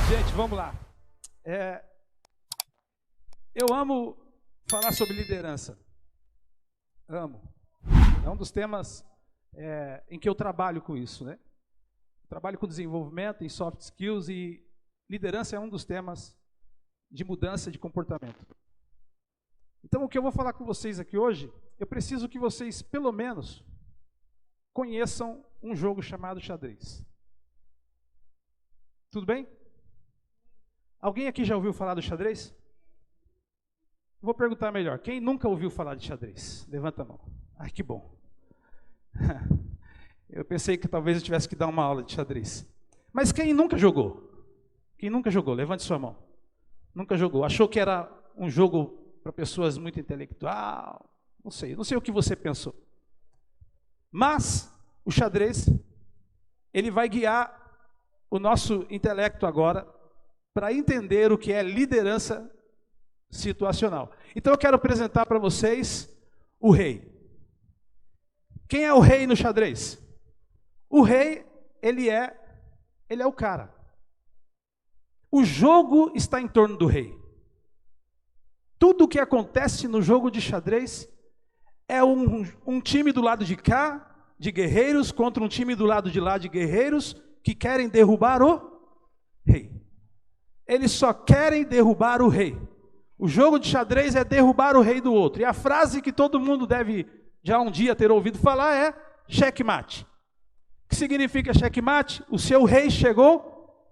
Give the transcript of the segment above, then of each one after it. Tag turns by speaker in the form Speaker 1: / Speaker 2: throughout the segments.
Speaker 1: Gente, vamos lá. Eu amo falar sobre liderança. Amo. É um dos temas em que eu trabalho com isso, né? Trabalho com desenvolvimento em soft skills e liderança é um dos temas de mudança de comportamento. Então, o que eu vou falar com vocês aqui hoje, eu preciso que vocês, pelo menos, conheçam um jogo chamado xadrez. Tudo bem? Alguém aqui já ouviu falar do xadrez? Vou perguntar melhor. Quem nunca ouviu falar de xadrez? Levanta a mão. Ai, que bom. Eu pensei que talvez eu tivesse que dar uma aula de xadrez. Mas quem nunca jogou? Quem nunca jogou? Levante sua mão. Nunca jogou. Achou que era um jogo para pessoas muito intelectual? Não sei o que você pensou. Mas o xadrez, ele vai guiar o nosso intelecto agora para entender o que é liderança situacional. Então eu quero apresentar para vocês o rei. Quem é o rei no xadrez? O rei, ele é o cara. O jogo está em torno do rei. Tudo o que acontece no jogo de xadrez é um time do lado de cá, de guerreiros, contra um time do lado de lá de guerreiros, que querem derrubar o rei. Eles só querem derrubar o rei. O jogo de xadrez é derrubar o rei do outro. E a frase que todo mundo deve já um dia ter ouvido falar é checkmate. O que significa checkmate? O seu rei chegou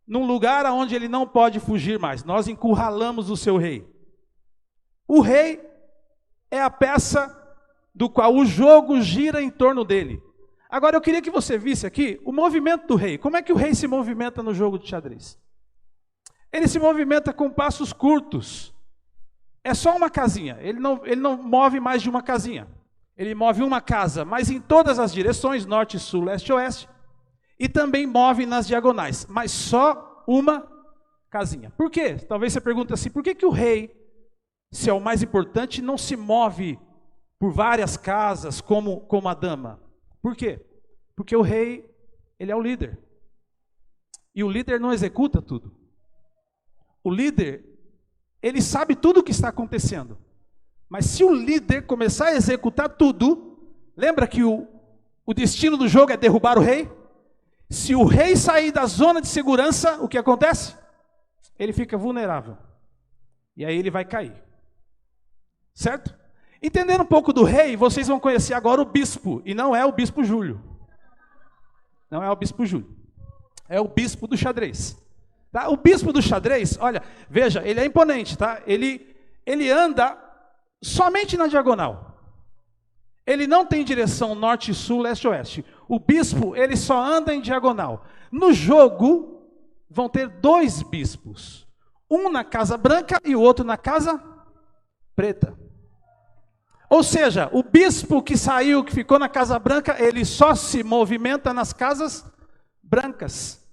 Speaker 1: num lugar onde ele não pode fugir mais. Nós encurralamos o seu rei. O rei é a peça do qual o jogo gira em torno dele. Agora eu queria que você visse aqui o movimento do rei. Como é que o rei se movimenta no jogo de xadrez? Ele se movimenta com passos curtos. É só uma casinha. Ele não move mais de uma casinha. Ele move uma casa, mas em todas as direções, norte, sul, leste, oeste. E também move nas diagonais, mas só uma casinha. Por quê? Talvez você pergunte assim, por que o rei, se é o mais importante, não se move por várias casas como a dama? Por quê? Porque o rei, ele é o líder. E o líder não executa tudo. O líder, ele sabe tudo o que está acontecendo. Mas se o líder começar a executar tudo, lembra que o destino do jogo é derrubar o rei? Se o rei sair da zona de segurança, o que acontece? Ele fica vulnerável. E aí ele vai cair. Certo? Entendendo um pouco do rei, vocês vão conhecer agora o bispo. E não é o bispo Júlio. Não é o bispo Júlio. É o bispo do xadrez. Tá? O bispo do xadrez, olha, veja, ele é imponente, tá? Ele anda somente na diagonal. Ele não tem direção norte, sul, leste, oeste. O bispo, ele só anda em diagonal. No jogo, vão ter dois bispos. Um na casa branca e o outro na casa preta. Ou seja, o bispo que saiu, que ficou na casa branca, ele só se movimenta nas casas brancas.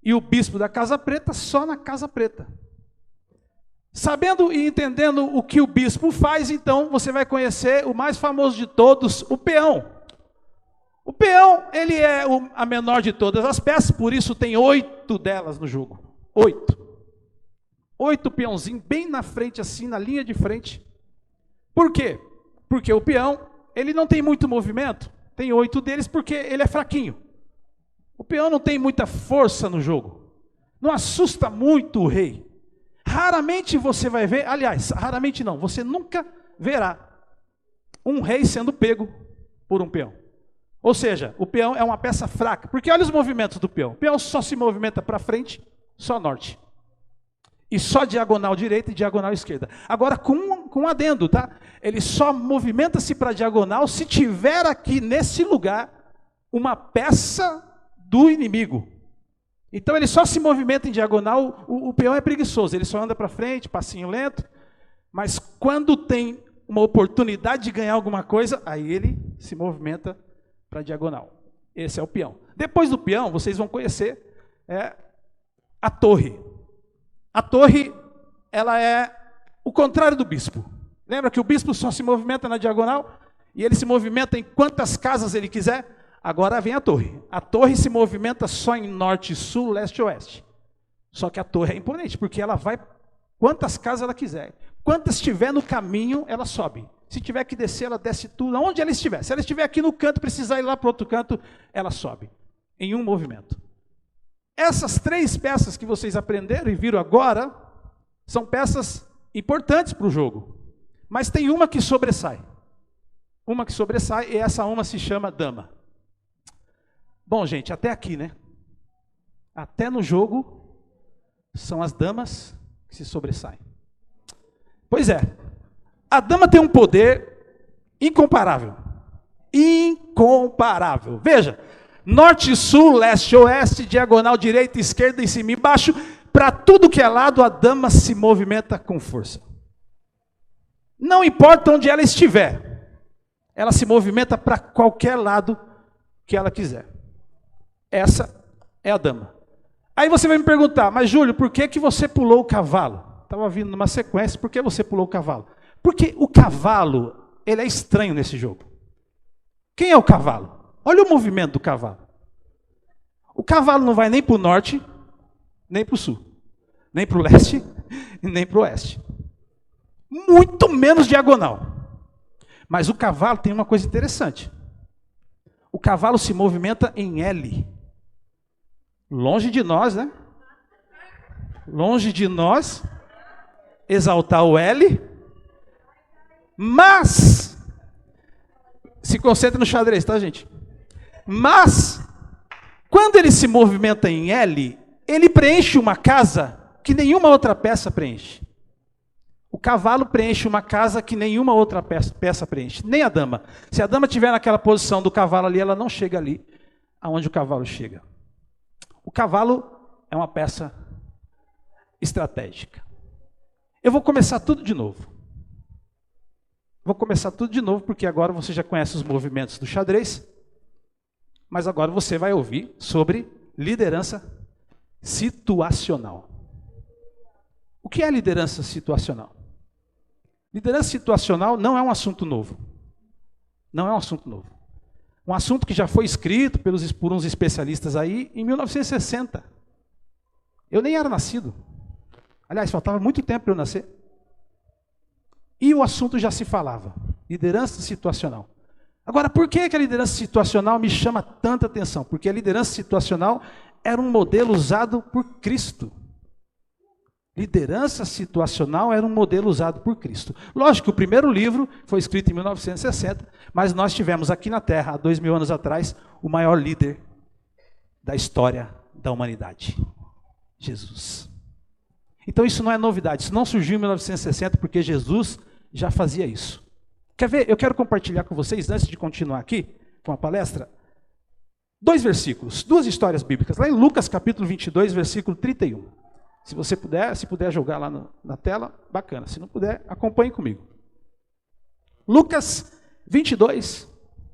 Speaker 1: E o bispo da casa preta só na casa preta. Sabendo e entendendo o que o bispo faz, então você vai conhecer o mais famoso de todos, o peão. O peão, ele é a menor de todas as peças, por isso tem 8 delas no jogo. 8 peãozinhos bem na frente, assim, na linha de frente. Por quê? Porque o peão, ele não tem muito movimento, tem 8 deles porque ele é fraquinho. O peão não tem muita força no jogo, não assusta muito o rei. Raramente você vai ver, aliás, raramente não, você nunca verá um rei sendo pego por um peão. Ou seja, o peão é uma peça fraca, porque olha os movimentos do peão. O peão só se movimenta para frente, só norte. E só diagonal direita e diagonal esquerda. Agora com um adendo, tá? Ele só movimenta-se para diagonal se tiver aqui nesse lugar uma peça do inimigo. Então ele só se movimenta em diagonal, o peão é preguiçoso, ele só anda para frente, passinho lento, mas quando tem uma oportunidade de ganhar alguma coisa, aí ele se movimenta para diagonal. Esse é o peão. Depois do peão, vocês vão conhecer a torre. A torre, ela é o contrário do bispo. Lembra que o bispo só se movimenta na diagonal? E ele se movimenta em quantas casas ele quiser? Agora vem a torre. A torre se movimenta só em norte, sul, leste e oeste. Só que a torre é imponente, porque ela vai quantas casas ela quiser. Quantas estiver no caminho, ela sobe. Se tiver que descer, ela desce tudo, onde ela estiver. Se ela estiver aqui no canto, precisar ir lá para o outro canto, ela sobe. Em um movimento. Essas 3 peças que vocês aprenderam e viram agora, são peças importantes para o jogo. Mas tem uma que sobressai. Uma que sobressai, e essa uma se chama dama. Bom, gente, até aqui, né? Até no jogo, são as damas que se sobressaem. Pois é, a dama tem um poder incomparável. Incomparável. Veja, norte, sul, leste, oeste, diagonal, direita, esquerda, em cima e embaixo, para tudo que é lado, a dama se movimenta com força. Não importa onde ela estiver, ela se movimenta para qualquer lado que ela quiser. Essa é a dama. Aí você vai me perguntar, mas Júlio, por que você pulou o cavalo? Estava vindo numa sequência, por que você pulou o cavalo? Porque o cavalo, ele é estranho nesse jogo. Quem é o cavalo? Olha o movimento do cavalo. O cavalo não vai nem para o norte, nem para o sul, nem para o leste, nem para o oeste. Muito menos diagonal. Mas o cavalo tem uma coisa interessante. O cavalo se movimenta em L. Longe de nós, né? Longe de nós exaltar o L. Mas, se concentra no xadrez, tá, gente? Mas, quando ele se movimenta em L, ele preenche uma casa que nenhuma outra peça preenche. O cavalo preenche uma casa que nenhuma outra peça preenche, nem a dama. Se a dama estiver naquela posição do cavalo ali, ela não chega ali aonde o cavalo chega. O cavalo é uma peça estratégica. Eu vou começar tudo de novo. Vou começar tudo de novo, porque agora você já conhece os movimentos do xadrez, mas agora você vai ouvir sobre liderança situacional. O que é liderança situacional? Liderança situacional não é um assunto novo. Não é um assunto novo. Um assunto que já foi escrito por uns especialistas aí em 1960. Eu nem era nascido. Aliás, faltava muito tempo para eu nascer. E o assunto já se falava. Liderança situacional. Agora, por que a liderança situacional me chama tanta atenção? Porque a liderança situacional era um modelo usado por Cristo. Liderança situacional era um modelo usado por Cristo. Lógico que o primeiro livro foi escrito em 1960, mas nós tivemos aqui na Terra, há 2000 anos atrás, o maior líder da história da humanidade, Jesus. Então isso não é novidade, isso não surgiu em 1960 porque Jesus já fazia isso. Quer ver? Eu quero compartilhar com vocês, antes de continuar aqui com a palestra, 2 versículos, 2 histórias bíblicas, lá em Lucas capítulo 22, versículo 31. Se você puder, se puder jogar lá na tela, bacana. Se não puder, acompanhe comigo. Lucas 22,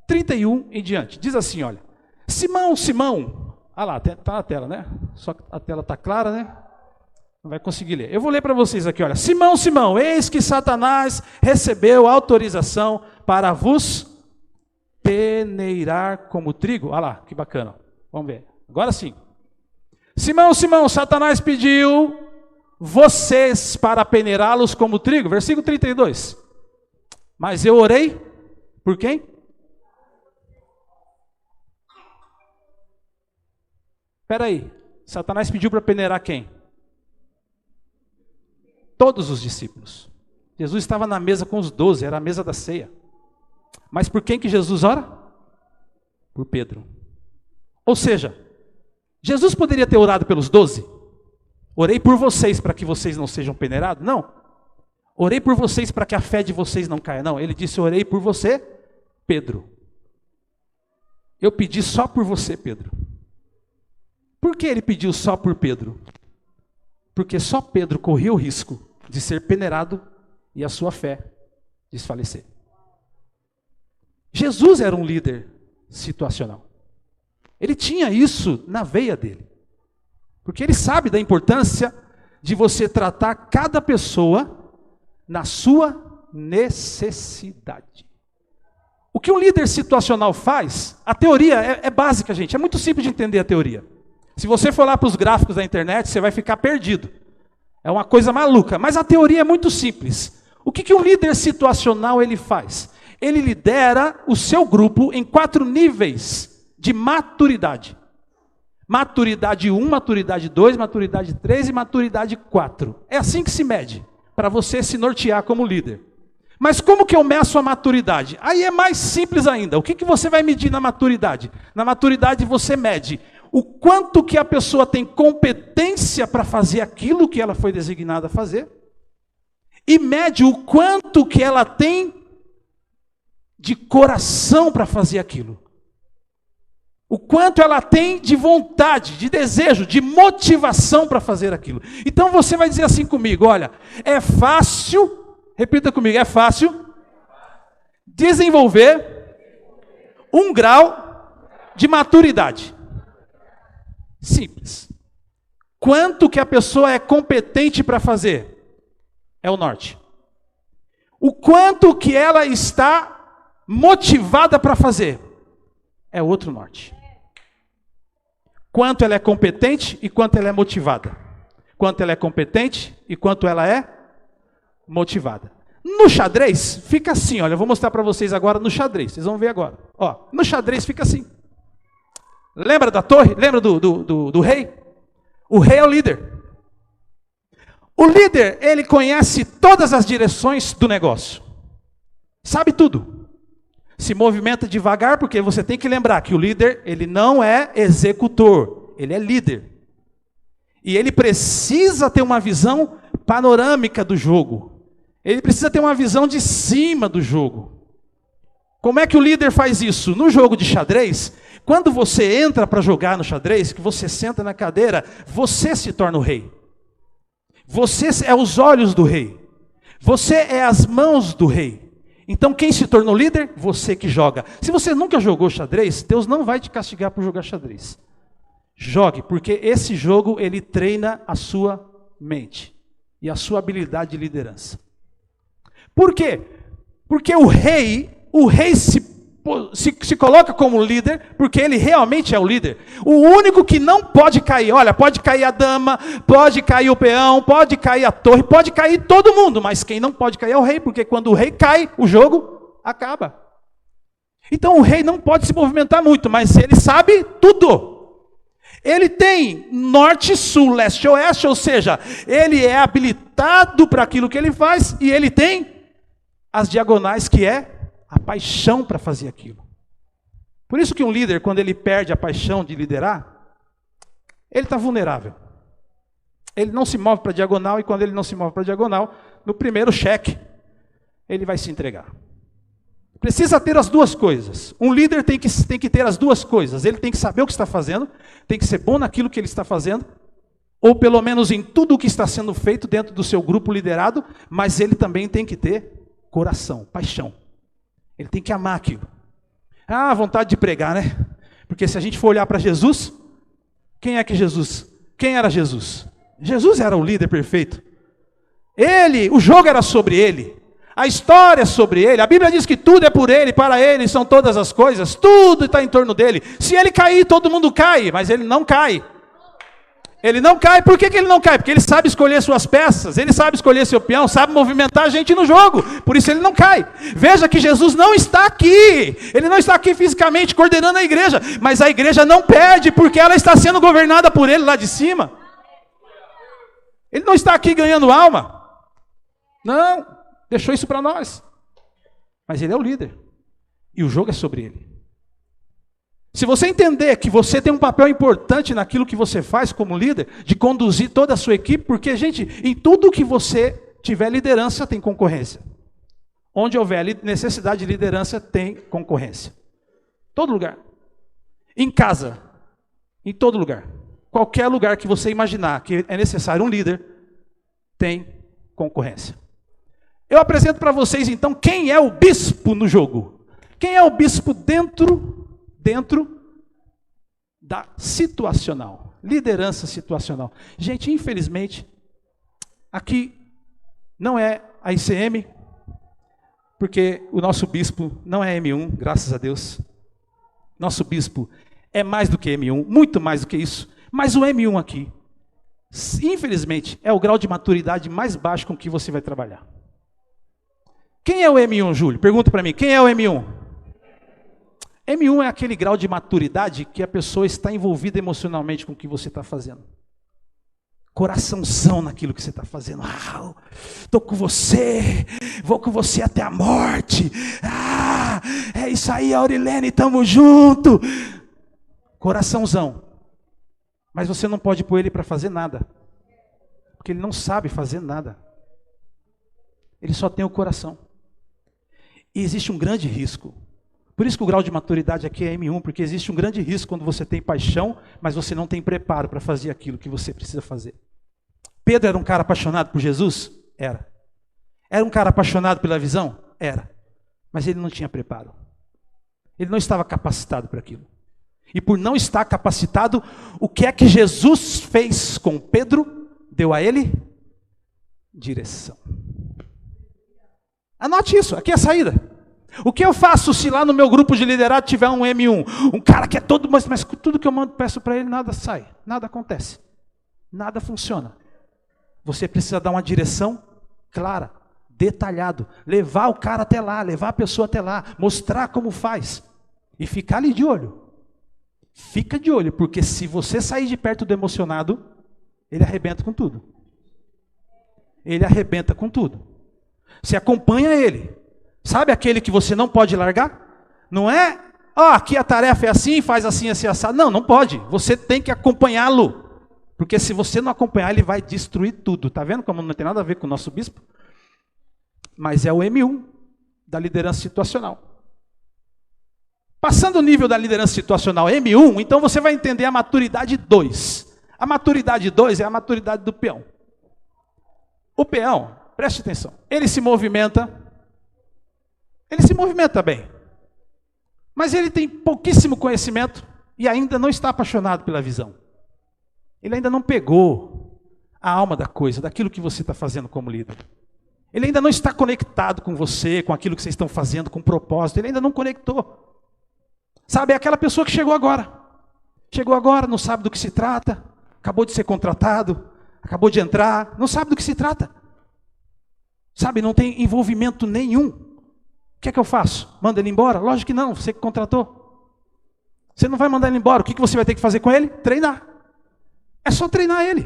Speaker 1: 31 em diante. Diz assim, olha. Simão, Simão. Ah lá, está na tela, né? Só que a tela está clara, né? Não vai conseguir ler. Eu vou ler para vocês aqui, olha. Simão, Simão, eis que Satanás recebeu autorização para vos peneirar como trigo. Olha lá, que bacana. Vamos ver. Agora sim. Simão, Simão, Satanás pediu vocês para peneirá-los como trigo. Versículo 32. Mas eu orei por quem? Espera aí. Satanás pediu para peneirar quem? Todos os discípulos. Jesus estava na mesa com os 12, era a mesa da ceia. Mas por quem que Jesus ora? Por Pedro. Ou seja, Jesus poderia ter orado pelos 12? Orei por vocês para que vocês não sejam peneirados? Não. Orei por vocês para que a fé de vocês não caia? Não. Ele disse, orei por você, Pedro. Eu pedi só por você, Pedro. Por que ele pediu só por Pedro? Porque só Pedro corria o risco de ser peneirado e a sua fé desfalecer. Jesus era um líder situacional. Ele tinha isso na veia dele. Porque ele sabe da importância de você tratar cada pessoa na sua necessidade. O que um líder situacional faz, a teoria é básica, gente. É muito simples de entender a teoria. Se você for lá para os gráficos da internet, você vai ficar perdido. É uma coisa maluca, mas a teoria é muito simples. O que um líder situacional ele faz? Ele lidera o seu grupo em 4 níveis de maturidade. Maturidade 1, maturidade 2, maturidade 3 e maturidade 4. É assim que se mede, para você se nortear como líder. Mas como que eu meço a maturidade? Aí é mais simples ainda. O que você vai medir na maturidade? Na maturidade você mede o quanto que a pessoa tem competência para fazer aquilo que ela foi designada a fazer, e mede o quanto que ela tem de coração para fazer aquilo. O quanto ela tem de vontade, de desejo, de motivação para fazer aquilo. Então você vai dizer assim comigo, olha, é fácil, repita comigo, é fácil desenvolver um grau de maturidade. Simples. Quanto que a pessoa é competente para fazer? É o norte. O quanto que ela está motivada para fazer? É o outro norte. Quanto ela é competente e quanto ela é motivada. Quanto ela é competente e quanto ela é motivada. No xadrez, fica assim, olha, eu vou mostrar para vocês agora no xadrez, vocês vão ver agora. Ó, no xadrez fica assim. Lembra da torre? Lembra do rei? O rei é o líder. O líder, ele conhece todas as direções do negócio. Sabe tudo. Se movimenta devagar, porque você tem que lembrar que o líder, ele não é executor, ele é líder. E ele precisa ter uma visão panorâmica do jogo. Ele precisa ter uma visão de cima do jogo. Como é que o líder faz isso? No jogo de xadrez, quando você entra para jogar no xadrez, que você senta na cadeira, você se torna o rei. Você é os olhos do rei. Você é as mãos do rei. Então quem se tornou líder? Você que joga. Se você nunca jogou xadrez, Deus não vai te castigar por jogar xadrez. Jogue, porque esse jogo ele treina a sua mente e a sua habilidade de liderança. Por quê? Porque o rei se coloca como líder, porque ele realmente é o líder. O único que não pode cair, olha, pode cair a dama, pode cair o peão, pode cair a torre, pode cair todo mundo, mas quem não pode cair é o rei, porque quando o rei cai, o jogo acaba. Então o rei não pode se movimentar muito, mas ele sabe tudo. Ele tem norte, sul, leste, oeste, ou seja, ele é habilitado para aquilo que ele faz, e ele tem as diagonais, que é a paixão para fazer aquilo. Por isso que um líder, quando ele perde a paixão de liderar, ele está vulnerável. Ele não se move para a diagonal, e quando ele não se move para a diagonal, no primeiro cheque, ele vai se entregar. Precisa ter as duas coisas. Um líder tem que ter as duas coisas. Ele tem que saber o que está fazendo, tem que ser bom naquilo que ele está fazendo, ou pelo menos em tudo o que está sendo feito dentro do seu grupo liderado, mas ele também tem que ter coração, paixão. Ele tem que amar aquilo. Ah, vontade de pregar, né? Porque se a gente for olhar para Jesus, quem era Jesus? Jesus era o líder perfeito. O jogo era sobre ele. A história é sobre ele. A Bíblia diz que tudo é por ele, para ele são todas as coisas. Tudo está em torno dele. Se ele cair, todo mundo cai, mas ele não cai. Ele não cai. Por que ele não cai? Porque ele sabe escolher suas peças, ele sabe escolher seu peão, sabe movimentar a gente no jogo. Por isso ele não cai. Veja que Jesus não está aqui. Ele não está aqui fisicamente coordenando a igreja, mas a igreja não perde, porque ela está sendo governada por ele lá de cima. Ele não está aqui ganhando alma. Não, deixou isso para nós. Mas ele é o líder. E o jogo é sobre ele. Se você entender que você tem um papel importante naquilo que você faz como líder, de conduzir toda a sua equipe, porque, gente, em tudo que você tiver liderança, tem concorrência. Onde houver necessidade de liderança, tem concorrência. Todo lugar. Em casa, em todo lugar. Qualquer lugar que você imaginar que é necessário um líder, tem concorrência. Eu apresento para vocês, então, quem é o bispo no jogo. Quem é o bispo dentro da situacional, liderança situacional. Gente, infelizmente, aqui não é a ICM, porque o nosso bispo não é M1, graças a Deus. Nosso bispo é mais do que M1, muito mais do que isso, Mas o M1 aqui, infelizmente, é o grau de maturidade mais baixo com que você vai trabalhar. Quem é o M1, Júlio? Pergunta para mim, quem é o M1? M1 é aquele grau de maturidade que a pessoa está envolvida emocionalmente com o que você está fazendo. Coraçãozão naquilo que você está fazendo. Ah, estou com você, vou com você até a morte. Ah, é isso aí, Aurilene, estamos junto. Coraçãozão. Mas você não pode pôr ele para fazer nada. Porque ele não sabe fazer nada. Ele só tem o coração. E existe um grande risco. Por isso que o grau de maturidade aqui é M1, porque existe um grande risco quando você tem paixão, mas você não tem preparo para fazer aquilo que você precisa fazer. Pedro era um cara apaixonado por Jesus? Era. Era um cara apaixonado pela visão? Era. Mas ele não tinha preparo. Ele não estava capacitado para aquilo. E por não estar capacitado, o que é que Jesus fez com Pedro? Deu a ele direção. Anote isso, aqui é a saída. O que eu faço se lá no meu grupo de liderado tiver um M1? Um cara que é todo, mas tudo que eu mando, peço para ele, nada sai, nada acontece. Nada funciona. Você precisa dar uma direção clara, detalhado, levar o cara até lá, levar a pessoa até lá, mostrar como faz e ficar ali de olho. Fica de olho, porque se você sair de perto do emocionado, ele arrebenta com tudo. Ele arrebenta com tudo. Você acompanha ele. Sabe aquele que você não pode largar? Não é, aqui a tarefa é assim, faz assim, assim, assado. Não, não pode. Você tem que acompanhá-lo. Porque se você não acompanhar, ele vai destruir tudo. Está vendo como não tem nada a ver com o nosso bispo? Mas é o M1 da liderança situacional. Passando o nível da liderança situacional M1, então você vai entender a maturidade 2. A maturidade 2 é a maturidade do peão. O peão, preste atenção, ele se movimenta bem. Mas ele tem pouquíssimo conhecimento e ainda não está apaixonado pela visão. Ele ainda não pegou a alma da coisa, daquilo que você está fazendo como líder. Ele ainda não está conectado com você, com aquilo que vocês estão fazendo, com o propósito. Ele ainda não conectou. Sabe, é aquela pessoa que chegou agora. Chegou agora, não sabe do que se trata. Acabou de ser contratado. Acabou de entrar. Não sabe do que se trata. Sabe, não tem envolvimento nenhum. O que é que eu faço? Manda ele embora? Lógico que não, você que contratou. Você não vai mandar ele embora. O que você vai ter que fazer com ele? Treinar. É só treinar ele.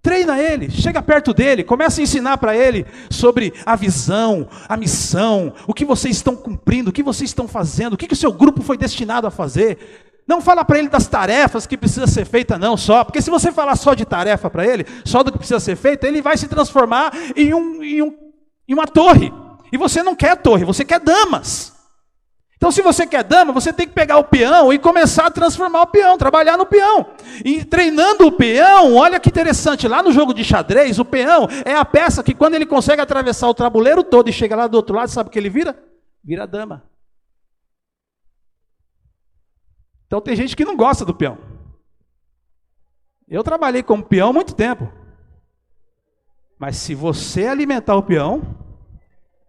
Speaker 1: Treina ele, chega perto dele, começa a ensinar para ele sobre a visão, a missão, o que vocês estão cumprindo, o que vocês estão fazendo, o que o seu grupo foi destinado a fazer. Não fala para ele das tarefas que precisa ser feita não só, porque se você falar só de tarefa para ele, só do que precisa ser feito, ele vai se transformar em uma torre. E você não quer torre, você quer damas. Então, se você quer dama, você tem que pegar o peão e começar a transformar o peão, trabalhar no peão. E treinando o peão, olha que interessante, lá no jogo de xadrez, o peão é a peça que quando ele consegue atravessar o tabuleiro todo e chega lá do outro lado, sabe o que ele vira? Vira dama. Então, tem gente que não gosta do peão. Eu trabalhei como peão há muito tempo. Mas se você alimentar o peão,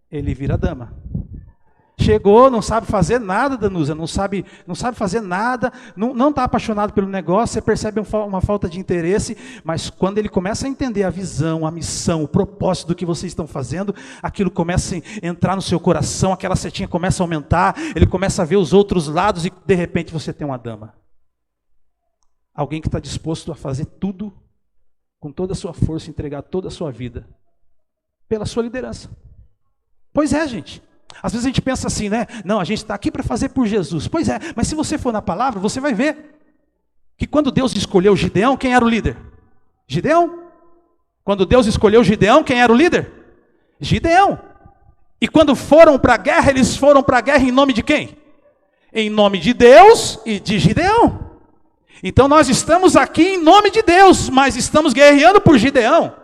Speaker 1: ele vira dama. Chegou, não sabe fazer nada, Danusa, não sabe fazer nada, não está apaixonado pelo negócio, você percebe uma falta de interesse, mas quando ele começa a entender a visão, a missão, o propósito do que vocês estão fazendo, aquilo começa a entrar no seu coração, aquela setinha começa a aumentar, ele começa a ver os outros lados e de repente você tem uma dama. Alguém que está disposto a fazer tudo, com toda a sua força, entregar toda a sua vida, pela sua liderança. Pois é, gente. Às vezes a gente pensa assim, né? Não, a gente está aqui para fazer por Jesus. Pois é, mas se você for na palavra, você vai ver que quando Deus escolheu Gideão, quem era o líder? Gideão. Quando Deus escolheu Gideão, quem era o líder? Gideão. E quando foram para a guerra, eles foram para a guerra em nome de quem? Em nome de Deus e de Gideão. Então nós estamos aqui em nome de Deus, mas estamos guerreando por Gideão.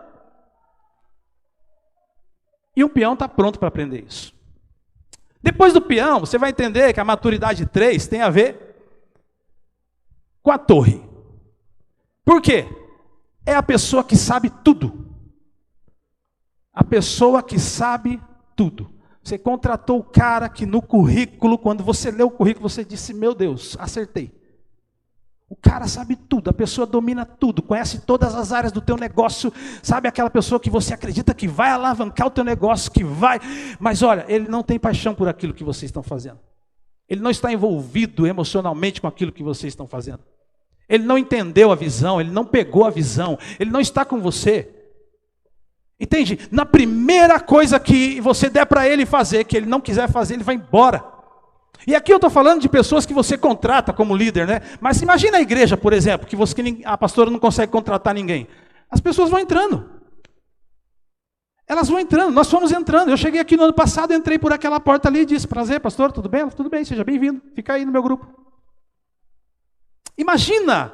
Speaker 1: E o peão está pronto para aprender isso. Depois do peão, você vai entender que a maturidade 3 tem a ver com a torre. Por quê? É a pessoa que sabe tudo. A pessoa que sabe tudo. Você contratou o cara que no currículo, quando você leu o currículo, você disse, meu Deus, acertei. O cara sabe tudo, a pessoa domina tudo, conhece todas as áreas do teu negócio, sabe aquela pessoa que você acredita que vai alavancar o teu negócio, que vai, mas olha, ele não tem paixão por aquilo que vocês estão fazendo. Ele não está envolvido emocionalmente com aquilo que vocês estão fazendo. Ele não entendeu a visão, ele não pegou a visão, ele não está com você. Entende? Na primeira coisa que você der para ele fazer, que ele não quiser fazer, ele vai embora. E aqui eu estou falando de pessoas que você contrata como líder, né? Mas imagina a igreja, por exemplo, que a pastora não consegue contratar ninguém. As pessoas vão entrando. Elas vão entrando, nós fomos entrando. Eu cheguei aqui no ano passado, entrei por aquela porta ali e disse, prazer, pastor, tudo bem? Tudo bem, seja bem-vindo, fica aí no meu grupo. Imagina,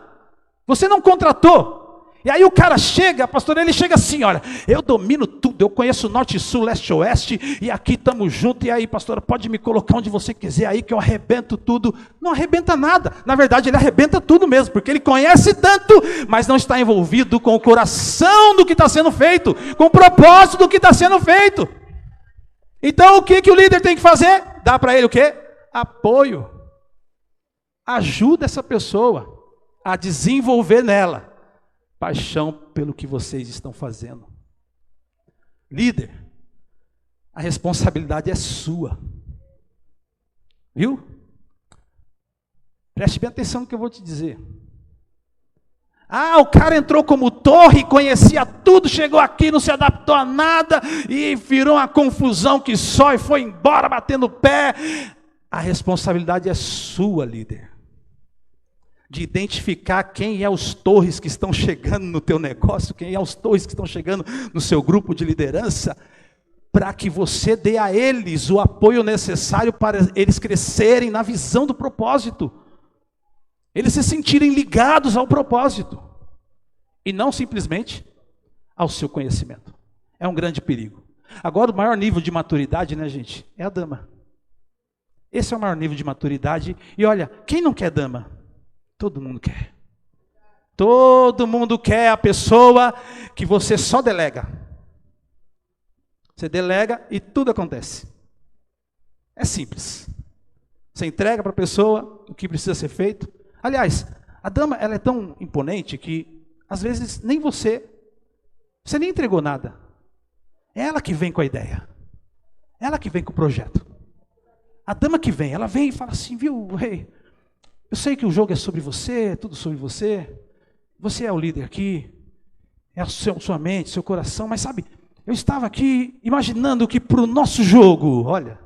Speaker 1: você não contratou. E aí o cara chega, pastor, ele chega assim, olha, eu domino tudo, eu conheço norte, sul, leste, oeste, e aqui estamos juntos, e aí, pastor, pode me colocar onde você quiser aí, que eu arrebento tudo. Não arrebenta nada, na verdade ele arrebenta tudo mesmo, porque ele conhece tanto, mas não está envolvido com o coração do que está sendo feito, com o propósito do que está sendo feito. Então o que o líder tem que fazer? Dá para ele o quê? Apoio. Ajuda essa pessoa a desenvolver nela paixão pelo que vocês estão fazendo. Líder, a responsabilidade é sua. Viu? Preste bem atenção no que eu vou te dizer. Ah, o cara entrou como torre, conhecia tudo, chegou aqui, não se adaptou a nada, e virou uma confusão que só, e foi embora batendo o pé. A responsabilidade é sua, líder. De identificar quem é os torres que estão chegando no teu negócio, quem é os torres que estão chegando no seu grupo de liderança, para que você dê a eles o apoio necessário para eles crescerem na visão do propósito, eles se sentirem ligados ao propósito, e não simplesmente ao seu conhecimento. É um grande perigo. Agora o maior nível de maturidade, né, gente, é a dama. Esse é o maior nível de maturidade, e olha, quem não quer dama? Todo mundo quer. Todo mundo quer a pessoa que você só delega. Você delega e tudo acontece. É simples. Você entrega para a pessoa o que precisa ser feito. Aliás, a dama ela é tão imponente que às vezes nem você nem entregou nada. É ela que vem com a ideia. É ela que vem com o projeto. A dama que vem, ela vem e fala assim, viu, rei, eu sei que o jogo é sobre você, é tudo sobre você. Você é o líder aqui, é a sua mente, seu coração. Mas sabe, eu estava aqui imaginando que para o nosso jogo, olha,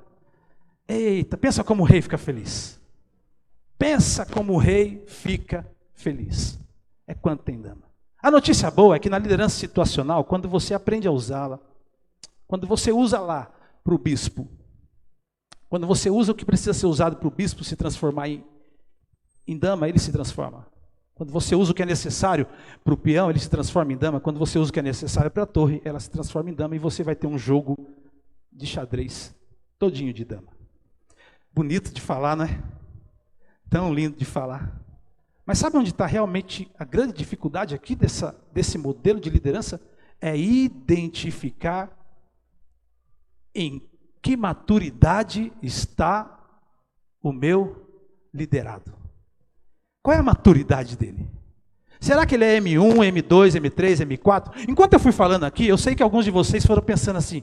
Speaker 1: eita, pensa como o rei fica feliz. Pensa como o rei fica feliz. É quando tem dama. A notícia boa é que na liderança situacional, quando você aprende a usá-la, quando você usa lá para o bispo, quando você usa o que precisa ser usado para o bispo se transformar em dama, ele se transforma. Quando você usa o que é necessário para o peão, ele se transforma em dama. Quando você usa o que é necessário para a torre, ela se transforma em dama e você vai ter um jogo de xadrez todinho de dama. Bonito de falar, né? Tão lindo de falar. Mas sabe onde está realmente a grande dificuldade aqui desse modelo de liderança? É identificar em que maturidade está o meu liderado. Qual é a maturidade dele? Será que ele é M1, M2, M3, M4? Enquanto eu fui falando aqui, eu sei que alguns de vocês foram pensando assim,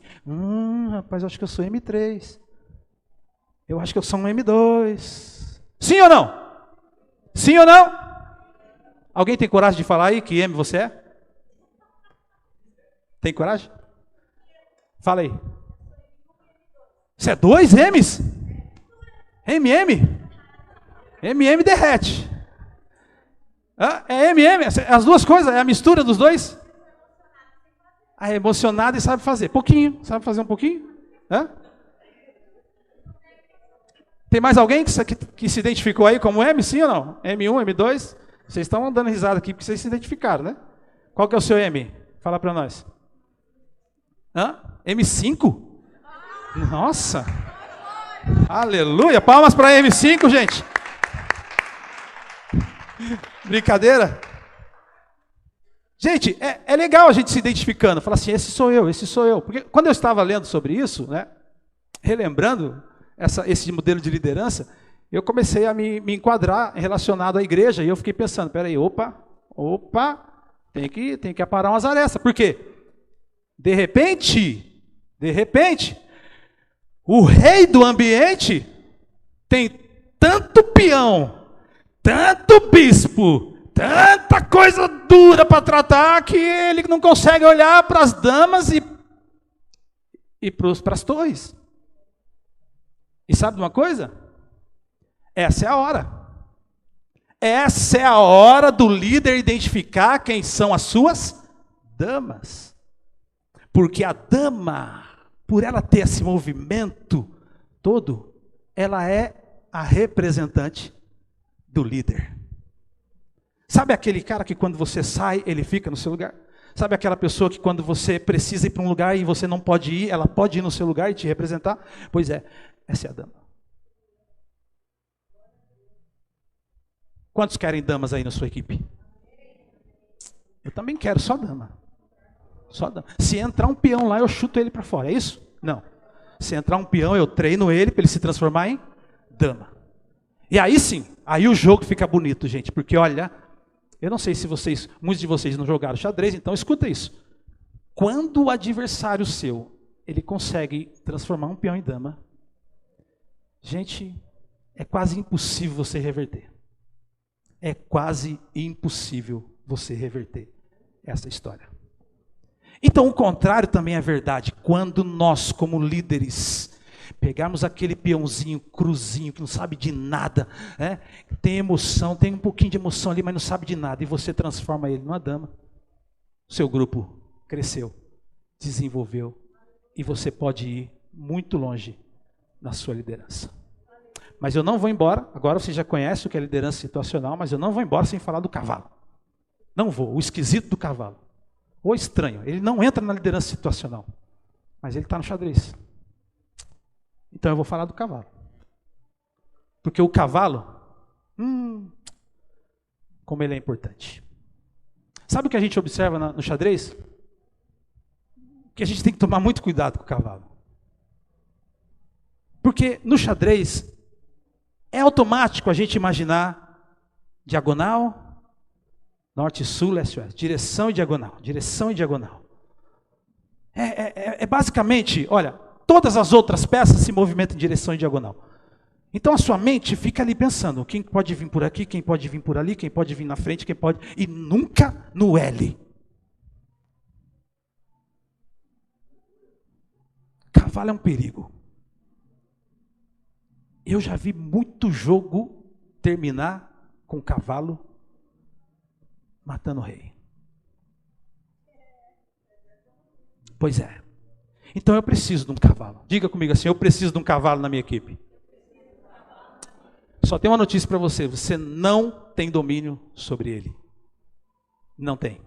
Speaker 1: rapaz, eu acho que eu sou M3. Eu acho que eu sou um M2. Sim ou não? Sim ou não? Alguém tem coragem de falar aí que M você é? Tem coragem? Fala aí. Você é 2 M's? MM? MM derrete. É MM, as duas coisas, é a mistura dos dois? É emocionado e sabe fazer. Pouquinho, sabe fazer um pouquinho? Tem mais alguém que se identificou aí como M, sim ou não? M1, M2? Vocês estão dando risada aqui porque vocês se identificaram, né? Qual que é o seu M? Fala para nós. M5? Nossa! Aleluia! Palmas para M5, gente! Brincadeira? Gente, é legal a gente se identificando, falar assim, esse sou eu. Porque quando eu estava lendo sobre isso, né, relembrando esse modelo de liderança, eu comecei a me enquadrar relacionado à igreja, e eu fiquei pensando, peraí, opa, tem que aparar umas arestas. Por quê? De repente, o rei do ambiente tem tanto peão, tanto bispo, tanta coisa dura para tratar, que ele não consegue olhar para as damas e para as torres. E sabe de uma coisa? Essa é a hora. Essa é a hora do líder identificar quem são as suas damas. Porque a dama, por ela ter esse movimento todo, ela é a representante do líder. Sabe aquele cara que quando você sai, ele fica no seu lugar? Sabe aquela pessoa que quando você precisa ir para um lugar e você não pode ir, ela pode ir no seu lugar e te representar? Pois é, essa é a dama. Quantos querem damas aí na sua equipe? Eu também quero, só dama. Só dama. Se entrar um peão lá, eu chuto ele para fora, é isso? Não. Se entrar um peão, eu treino ele para ele se transformar em dama. E aí sim, aí o jogo fica bonito, gente, porque olha, eu não sei se muitos de vocês não jogaram xadrez, então escuta isso. Quando o adversário seu, ele consegue transformar um peão em dama, gente, é quase impossível você reverter. É quase impossível você reverter essa história. Então o contrário também é verdade. Quando nós, como líderes, pegarmos aquele peãozinho, cruzinho, que não sabe de nada, né? Tem emoção, tem um pouquinho de emoção ali, mas não sabe de nada, e você transforma ele numa dama, seu grupo cresceu, desenvolveu, e você pode ir muito longe na sua liderança. Mas eu não vou embora, agora você já conhece o que é liderança situacional, mas eu não vou embora sem falar do cavalo. Não vou, o esquisito do cavalo. Ou estranho, ele não entra na liderança situacional, mas ele está no xadrez. Então eu vou falar do cavalo. Porque o cavalo, como ele é importante. Sabe o que a gente observa no xadrez? Que a gente tem que tomar muito cuidado com o cavalo. Porque no xadrez, é automático a gente imaginar diagonal, norte, sul, leste, oeste, direção e diagonal, direção e diagonal. É basicamente, olha, todas as outras peças se movimentam em direção e diagonal. Então a sua mente fica ali pensando, quem pode vir por aqui, quem pode vir por ali, quem pode vir na frente, quem pode... E nunca no L. Cavalo é um perigo. Eu já vi muito jogo terminar com cavalo matando o rei. Pois é. Então eu preciso de um cavalo. Diga comigo assim, eu preciso de um cavalo na minha equipe. Só tem uma notícia para você, você não tem domínio sobre ele. Não tem.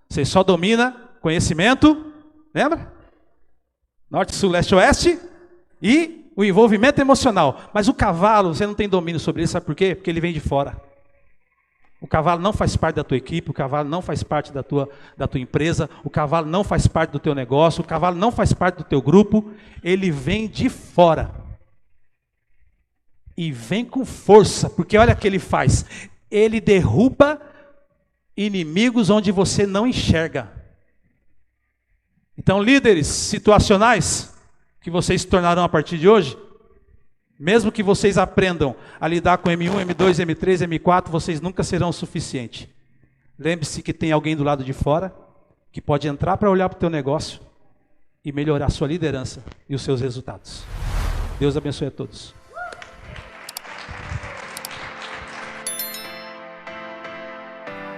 Speaker 1: Você só domina conhecimento, lembra? Norte, sul, leste, oeste e o envolvimento emocional. Mas o cavalo, você não tem domínio sobre ele, sabe por quê? Porque ele vem de fora. O cavalo não faz parte da tua equipe, o cavalo não faz parte da tua empresa, o cavalo não faz parte do teu negócio, o cavalo não faz parte do teu grupo, ele vem de fora. E vem com força, porque olha o que ele faz. Ele derruba inimigos onde você não enxerga. Então, líderes situacionais, que vocês se tornarão a partir de hoje, mesmo que vocês aprendam a lidar com M1, M2, M3, M4, vocês nunca serão o suficiente. Lembre-se que tem alguém do lado de fora, que pode entrar para olhar para o teu negócio e melhorar a sua liderança e os seus resultados. Deus abençoe a todos.